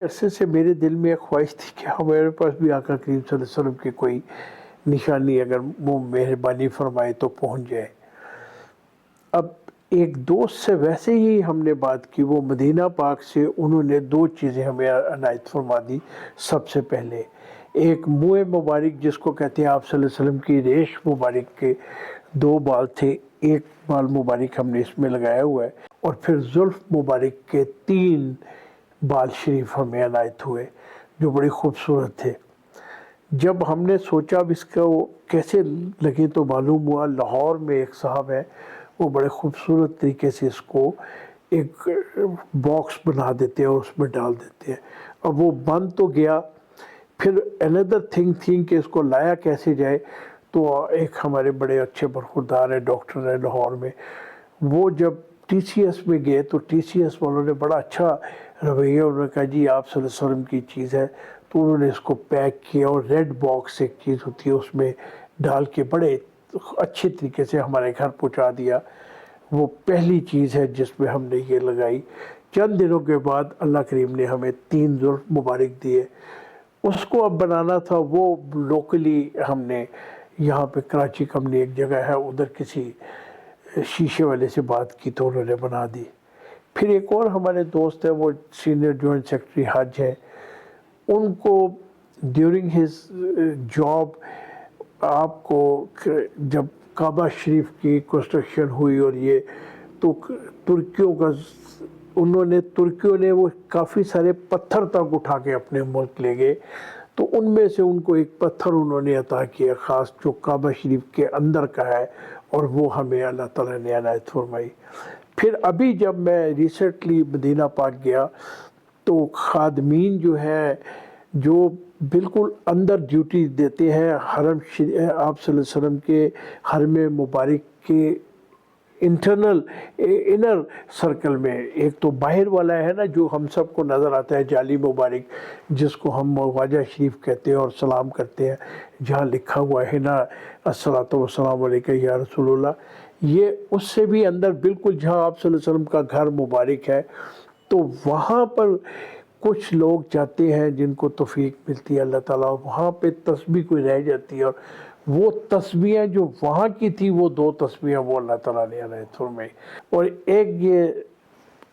अरसे से मेरे दिल में एक ख्वाहिश थी कि हमारे पास भी आका करीम सल्लल्लाहु अलैहि वसल्लम की कोई निशानी अगर वो मेहरबानी फरमाए तो पहुंच जाए। अब एक दोस्त से वैसे ही हमने बात की, वो मदीना पाक से उन्होंने दो चीज़ें हमें अनायत फरमा दी। सबसे पहले एक मुँह मुबारक जिसको कहते हैं, आप सल्लल्लाहु अलैहि वसल्लम की रेश मुबारक के दो बाल थे, एक बाल मुबारक हमने इसमें लगाया हुआ है, और फिर जुल्फ मुबारक के तीन बाल शरीफ हमें अनायत हुए जो बड़ी खूबसूरत थे। जब हमने सोचा अब इसका वो कैसे लगे तो मालूम हुआ लाहौर में एक साहब है, वो बड़े खूबसूरत तरीके से इसको एक बॉक्स बना देते हैं और उसमें डाल देते हैं। अब वो बन तो गया, फिर अनदर थिंग थी कि इसको लाया कैसे जाए। तो एक हमारे बड़े अच्छे बरखुरदार है, डॉक्टर है लाहौर में, वो जब टीसीएस में गए तो टीसीएस वालों ने बड़ा अच्छा रवैया, उन्होंने कहा जी आप सल्लल्लाहु अलैहि वसल्लम की चीज़ है। तो उन्होंने इसको पैक किया और रेड बॉक्स एक चीज़ होती है उसमें डाल के बड़े अच्छे तरीके से हमारे घर पहुंचा दिया। वो पहली चीज़ है जिसमें हमने ये लगाई। चंद दिनों के बाद अल्लाह करीम ने हमें तीन जुल्फ मुबारक दिए। उसको अब बनाना था, वो लोकली हमने यहाँ पे कराची कंपनी एक जगह है उधर किसी शीशे वाले से बात की तो उन्होंने बना दी। फिर एक और हमारे दोस्त है, वो सीनियर जॉइंट सेक्रेटरी हज है, उनको ड्यूरिंग हिज जॉब आपको जब काबा शरीफ की कंस्ट्रक्शन हुई और ये तो तुर्कियों का तुर्कियों ने वो काफ़ी सारे पत्थर तक उठा के अपने मुल्क ले गए। तो उनमें से उनको एक पत्थर उन्होंने अता किया ख़ास जो काबा शरीफ के अंदर का है, और वो हमें अल्लाह ताला ने अनायत फरमाई। फिर अभी जब मैं रिसेंटली मदीना पाक गया तो खादमीन जो है जो बिल्कुल अंदर ड्यूटी देते हैं हरम आप सल्लल्लाहु अलैहि वसल्लम के हरम मुबारक के इंटरनल इनर सर्कल में, एक तो बाहर वाला है ना जो हम सबको नज़र आता है जाली मुबारक जिसको हम मवाजा शरीफ कहते हैं और सलाम करते हैं, जहाँ लिखा हुआ है ना अस्सलातु वस्सलामु अलैका या रसूलुल्लाह, ये उससे भी अंदर बिल्कुल जहाँ आप सल्लल्लाहु अलैहि वसल्लम का घर मुबारक है। तो वहाँ पर कुछ लोग जाते हैं जिनको तौफीक मिलती है अल्लाह ताला, वहाँ पे तस्बीह कोई रह जाती है, और वो तस्बीहें जो वहाँ की थी वो दो तस्बीहें वो अल्लाह ताला ने अनायत फरमाई। और एक ये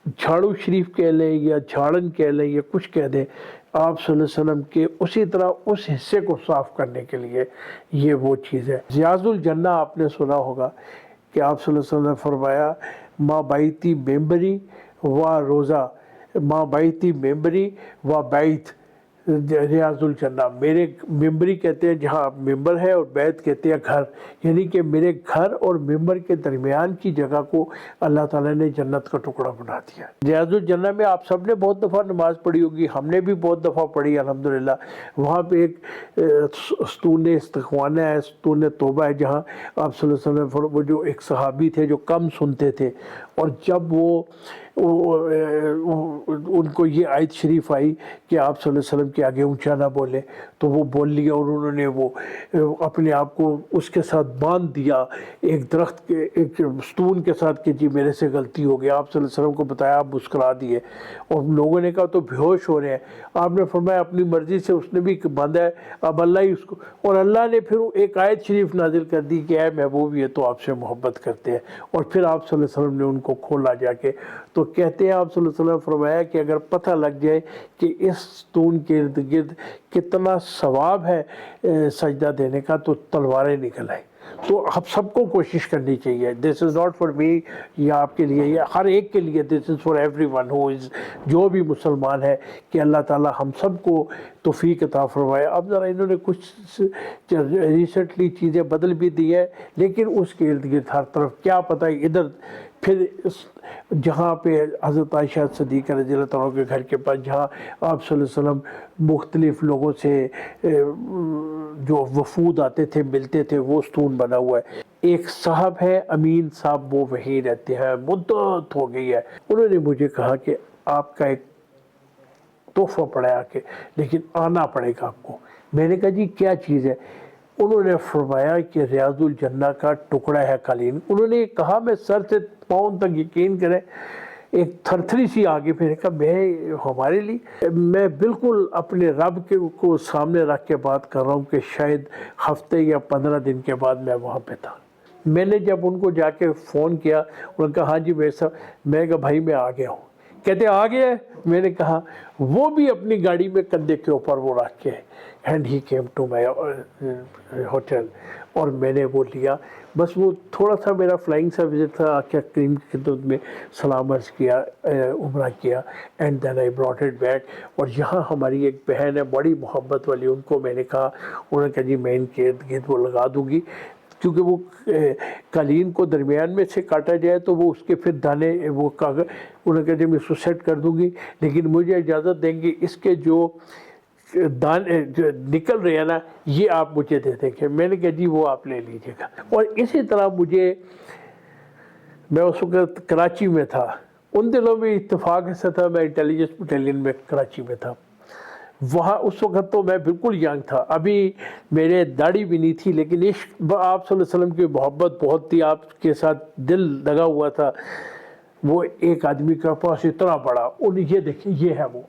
झाड़ू शरीफ कह लें या झाड़न कह लें या कुछ कह दें, आप सल्लल्लाहु अलैहि वसल्लम के उसी तरह उस हिस्से को साफ़ करने के लिए ये वो चीज़ है। ज़ियाजुल जन्ना आपने सुना होगा कि आप सल्लल्लाहु अलैहि वसल्लम ने फरमाया माँ बैती मेंबरी व रोज़ा, माँ बैती मेंबरी व बैत रियाजुल जन्ना, मेरे मेंबरी कहते हैं जहाँ मेंबर है और बैत कहते हैं घर, यानी कि मेरे घर और मेंबर के दरमियान की जगह को अल्लाह ताला ने जन्नत का टुकड़ा बना दिया। रियाजुल जन्ना में आप सब ने बहुत दफ़ा नमाज़ पढ़ी होगी, हमने भी बहुत दफ़ा पढ़ी अल्हम्दुलिल्लाह। वहाँ पे एक स्तून इस्तिग़फ़ार है, स्तून तौबा है, जहाँ आप सल्लल्लाहु अलैहि वसल्लम वो जो एक सहाबी थे जो कम सुनते थे, और जब वो उनको ये आयत शरीफ आई कि आप सल्लल्लाहु अलैहि वसल्लम के आगे ऊंचा ना बोले, तो वो बोल लिया और उन्होंने वो अपने आप को उसके साथ बांध दिया एक दरख्त के एक स्तून के साथ कि जी मेरे से गलती हो गई। आप सल्लल्लाहु अलैहि वसल्लम को बताया, आप मुस्कुरा दिए, और लोगों ने कहा तो बेहोश हो रहे हैं। आपने फरमाया अपनी मर्ज़ी से उसने भी बांधा है, अब अल्लाह ही उसको, और अल्लाह ने फिर एक आयत शरीफ नाजिल कर दी कि ऐ महबूब ये तो आपसे मोहब्बत करते हैं, और फिर आप सल्लल्लाहु अलैहि वसल्लम ने उनको खोला जाके। तो कहते हैं आप सल्लल्लाहु अलैहि वसल्लम फरमाया कि अगर पता लग जाए कि इस स्तून के इर्द गिर्द कितना सवाब है सजदा देने का, तो तलवारें निकल आए। तो आप सबको कोशिश करनी चाहिए, this is not for me, या आपके लिए या हर एक के लिए, this is for every one who is, जो भी मुसलमान है, कि अल्लाह ताला हम सबको तौफीक अता फरमाए। अब ज़रा इन्होंने कुछ रिसेंटली चीज़ें बदल भी दी है, लेकिन उसके इर्द गिर्द हर तरफ क्या पता है इधर फिर जहाँ पे हज़रत आयशा सिद्दीक़ा रज़ियल्लाहु तआला के घर के पास जहाँ आप सल्लल्लाहु अलैहि वसल्लम मुख्तलिफ़ लोगों से जो वफूद आते थे मिलते थे, वो स्तून बना हुआ है। एक साहब है अमीन साहब, वो वहीं रहते हैं, मुद्दत हो गई है। उन्होंने मुझे कहा कि आपका एक तोहफ़ा पड़ा है आके, लेकिन आना पड़ेगा आपको। मैंने कहा जी क्या चीज़ है? उन्होंने फरमाया कि रियाजुल जन्ना का टुकड़ा है कालीन। उन्होंने कहा, मैं सर से पाँव तक यकीन करें ایک تھرتھری سی آگے پھر کہا میں ہمارے لیے میں بالکل اپنے رب کے کو سامنے رکھ کے بات کر رہا ہوں کہ شاید ہفتے یا 15 دن کے بعد میں وہاں پہ تھا. میں نے جب ان کو جا کے فون کیا انہوں نے کہا ہاں جی میں کہا بھائی میں آ گیا ہوں. کہتے آ گیا ہے؟ میں نے کہا وہ بھی اپنی گاڑی میں کندھے کے اوپر وہ رکھ کے and he came to my hotel اور میں نے وہ لیا. بس وہ تھوڑا سا میرا فلائنگ سا وزٹ تھا کیا کریم کی خدمت میں سلام عرض کیا عمرہ کیا and then I brought it back. اور یہاں ہماری ایک بہن ہے بڑی محبت والی ان کو میں نے کہا انہوں نے کہا جی میں ان کے ارد گرد وہ لگا دوں گی کیونکہ وہ قالین کو درمیان میں سے کاٹا جائے تو وہ اس کے پھر دانے وہ کاغذ انہوں نے کہا جی میں اس کو سیٹ کر دوں گی لیکن مجھے اجازت دیں گے اس کے جو دانے جو نکل رہے ہیں نا یہ آپ مجھے دے دیں گے. میں نے کہا جی وہ آپ لے لیجیے گا. اور اسی طرح میں اس وقت کراچی میں تھا ان دنوں میں اتفاق ایسا تھا میں انٹیلیجنس بٹالین میں کراچی میں تھا. وہاں اس وقت تو میں بالکل ینگ تھا ابھی میرے داڑھی بھی نہیں تھی لیکن عشق آپ صلی اللہ علیہ وسلم کی محبت بہت تھی آپ کے ساتھ دل لگا ہوا تھا. وہ ایک آدمی کے پاس اتنا بڑا یہ دیکھیں یہ ہے وہ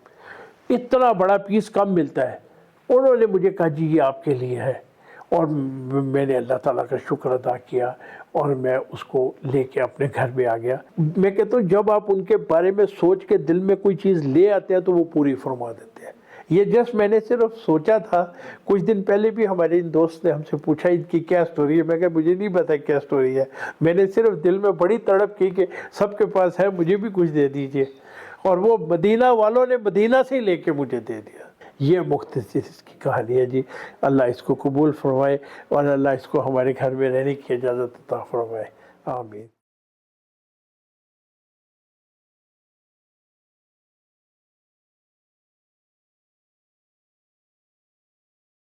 اتنا بڑا پیس کم ملتا ہے. انہوں نے مجھے کہا جی یہ آپ کے لیے ہے اور میں نے اللہ تعالیٰ کا شکر ادا کیا اور میں اس کو لے کے اپنے گھر میں آ گیا. میں کہتا ہوں جب آپ ان کے بارے میں سوچ کے دل میں کوئی چیز لے آتے ہیں تو وہ پوری فرما دیتے ہیں. یہ جسٹ میں نے صرف سوچا تھا. کچھ دن پہلے بھی ہمارے ان دوست نے ہم سے پوچھا ان کی کیا سٹوری ہے. میں کہا مجھے نہیں پتا کیا سٹوری ہے. میں نے صرف دل میں بڑی تڑپ کی کہ سب کے پاس ہے مجھے بھی کچھ دے دیجئے اور وہ مدینہ والوں نے مدینہ سے ہی لے کے مجھے دے دیا. یہ مختصر اس کی کہانی ہے جی. اللہ اس کو قبول فرمائے اور اللہ اس کو ہمارے گھر میں رہنے کی اجازت عطا فرمائے. آمین.